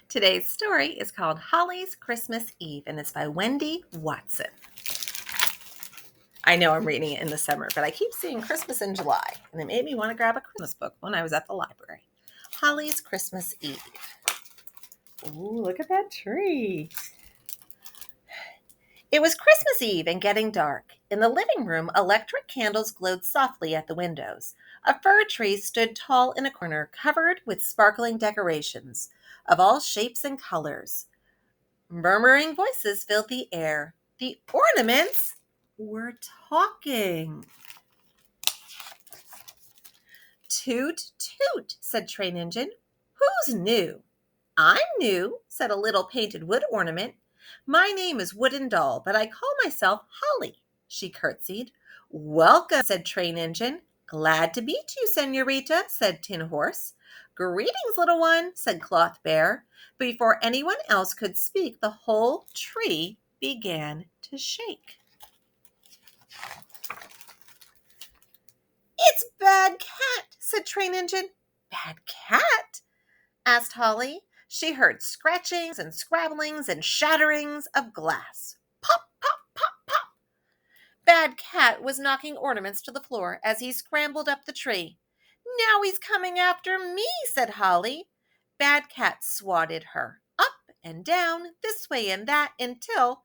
Today's story is called Holly's Christmas Eve, and it's by Wendy Watson. I know I'm reading it in the summer, but I keep seeing Christmas in July, and it made me want to grab a Christmas book when I was at the library. Holly's Christmas Eve. Ooh, look at that tree. It was Christmas Eve and getting dark. In the living room, electric candles glowed softly at the windows. A fir tree stood tall in a corner, covered with sparkling decorations of all shapes and colors. Murmuring voices filled the air. The ornaments were talking. Toot, toot, said Train Engine. Who's new? I'm new, said a little painted wood ornament. My name is Wooden Doll, but I call myself Holly, she curtsied. Welcome, said Train Engine. Glad to meet you, Senorita, said Tin Horse. Greetings, little one, said Cloth Bear. Before anyone else could speak, the whole tree began to shake. It's Bad Cat, said Train Engine. Bad Cat? Asked Holly. She heard scratchings and scrabblings and shatterings of glass. Pop, pop, pop, pop. Bad Cat was knocking ornaments to the floor as he scrambled up the tree. Now he's coming after me, said Holly. Bad Cat swatted her up and down, this way and that, until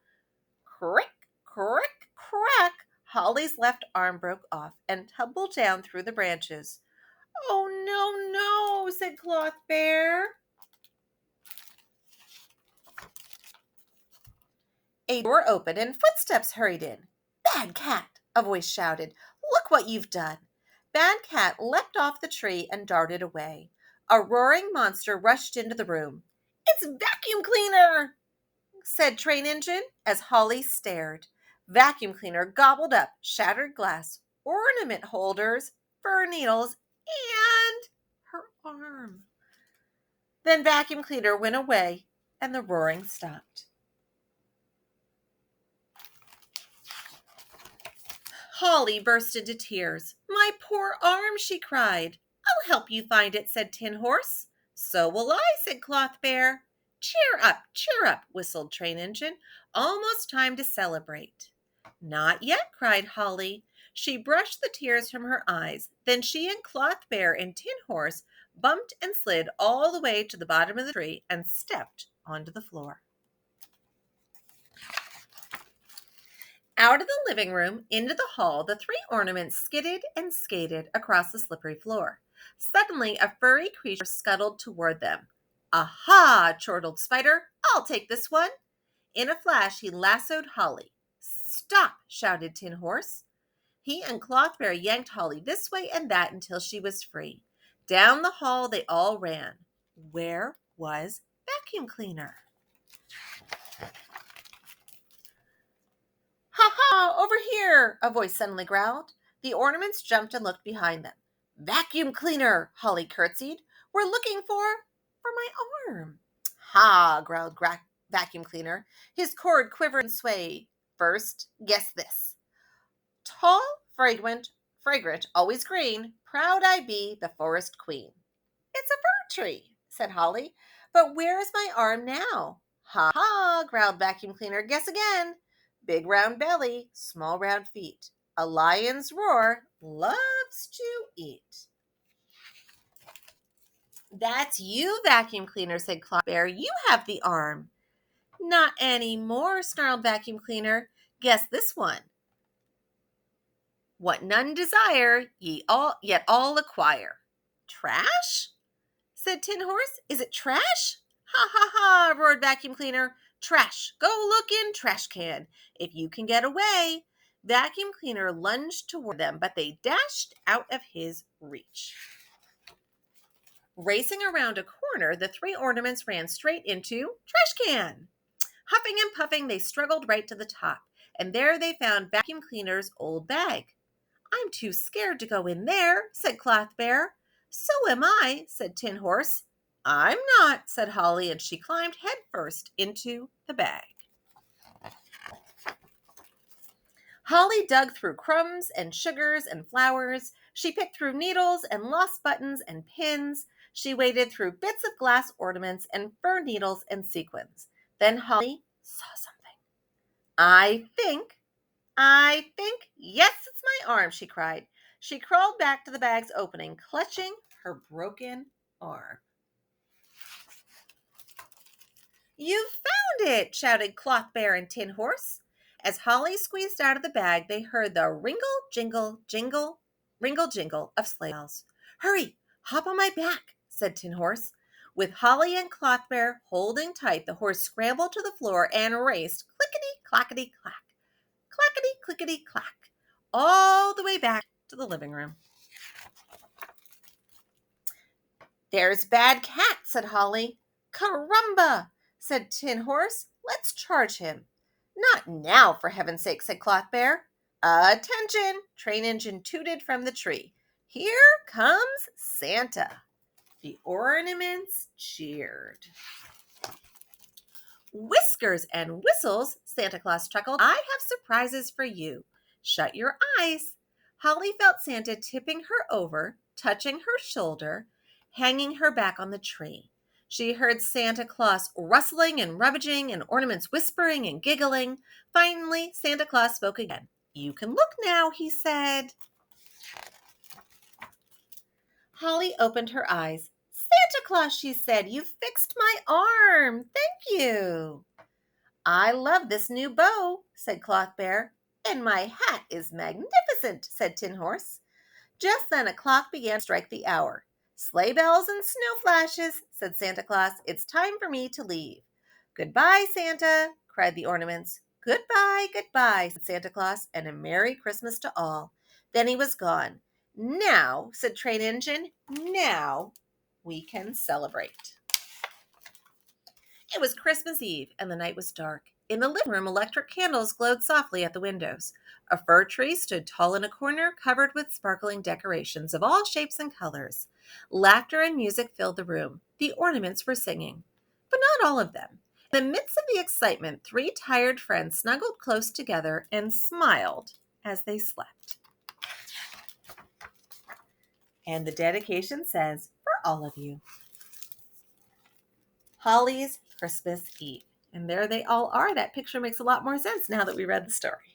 crick, crick, crack, Holly's left arm broke off and tumbled down through the branches. Oh, no, no, said Cloth Bear. A door opened and footsteps hurried in. Bad Cat, a voice shouted. Look what you've done. Bad Cat leapt off the tree and darted away. A roaring monster rushed into the room. It's Vacuum Cleaner, said Train Engine as Holly stared. Vacuum Cleaner gobbled up shattered glass, ornament holders, fir needles, and her arm. Then Vacuum Cleaner went away and the roaring stopped. Holly burst into tears. My poor arm, she cried. I'll help you find it, said Tin Horse. So will I, said Cloth Bear. Cheer up, whistled Train Engine. Almost time to celebrate. Not yet, cried Holly. She brushed the tears from her eyes. Then she and Cloth Bear and Tin Horse bumped and slid all the way to the bottom of the tree and stepped onto the floor. Out of the living room, into the hall, the three ornaments skidded and skated across the slippery floor. Suddenly, a furry creature scuttled toward them. Aha, chortled Spider, I'll take this one. In a flash, he lassoed Holly. Stop, shouted Tin Horse. He and Cloth Bear yanked Holly this way and that until she was free. Down the hall they all ran. Where was Vacuum Cleaner? Ha! Over here, a voice suddenly growled. The ornaments jumped and looked behind them. Vacuum Cleaner, Holly curtsied. We're looking for my arm. Ha, growled Vacuum Cleaner. His cord quivered and swayed. First, guess this. Tall, fragrant, always green, proud I be, the forest queen. It's a fir tree, said Holly. But where is my arm now? Ha, growled Vacuum Cleaner. Guess again. Big round belly, small round feet. A lion's roar, loves to eat. That's you, Vacuum Cleaner, said Cloth Bear. You have the arm. Not anymore, snarled Vacuum Cleaner. Guess this one. What none desire, yet all acquire. Trash? Said Tin Horse. Is it trash? Ha ha ha, roared Vacuum Cleaner. Trash. Go look in trash can. If you can get away. Vacuum Cleaner lunged toward them, but they dashed out of his reach. Racing around a corner, the three ornaments ran straight into trash can. Huffing and puffing, they struggled right to the top, and there they found Vacuum Cleaner's old bag. I'm too scared to go in there, said Cloth Bear. So am I, said Tin Horse. I'm not, said Holly, and she climbed headfirst into the bag. Holly dug through crumbs and sugars and flowers. She picked through needles and lost buttons and pins. She waded through bits of glass ornaments and fir needles and sequins. Then Holly saw something. I think, yes, it's my arm, she cried. She crawled back to the bag's opening, clutching her broken arm. You found it, shouted Cloth Bear and Tin Horse. As Holly squeezed out of the bag, they heard the ringle jingle of sleigh bells. Hurry, hop on my back, said Tin Horse. With Holly and Cloth Bear holding tight, the horse scrambled to the floor and raced clickety clackety clack, clackety clickety clack, all the way back to the living room. There's Bad Cat, said Holly. Caramba, said Tin Horse. Let's charge him. Not now, for heaven's sake, said Cloth Bear. Attention, train engine tooted from the tree. Here comes Santa. The ornaments cheered. Whiskers and whistles, Santa Claus chuckled. I have surprises for you. Shut your eyes. Holly felt Santa tipping her over, touching her shoulder, hanging her back on the tree. She heard Santa Claus rustling and rummaging and ornaments whispering and giggling. Finally, Santa Claus spoke again. You can look now, he said. Holly opened her eyes. Santa Claus, she said, you fixed my arm. Thank you. I love this new bow, said Cloth Bear. And my hat is magnificent, said Tin Horse. Just then a clock began to strike the hour. Sleigh bells and snow flashes, said Santa Claus. It's time for me to leave. Goodbye, Santa, cried the ornaments. Goodbye, goodbye, said Santa Claus, and a Merry Christmas to all. Then he was gone. Now, said Train Engine, now we can celebrate. It was Christmas Eve, and the night was dark. In the living room, electric candles glowed softly at the windows. A fir tree stood tall in a corner, covered with sparkling decorations of all shapes and colors. Laughter and music filled the room. The ornaments were singing, but not all of them. In the midst of the excitement, three tired friends snuggled close together and smiled as they slept. And the dedication says, for all of you. Holly's Christmas Eve. And there they all are. That picture makes a lot more sense now that we read the story.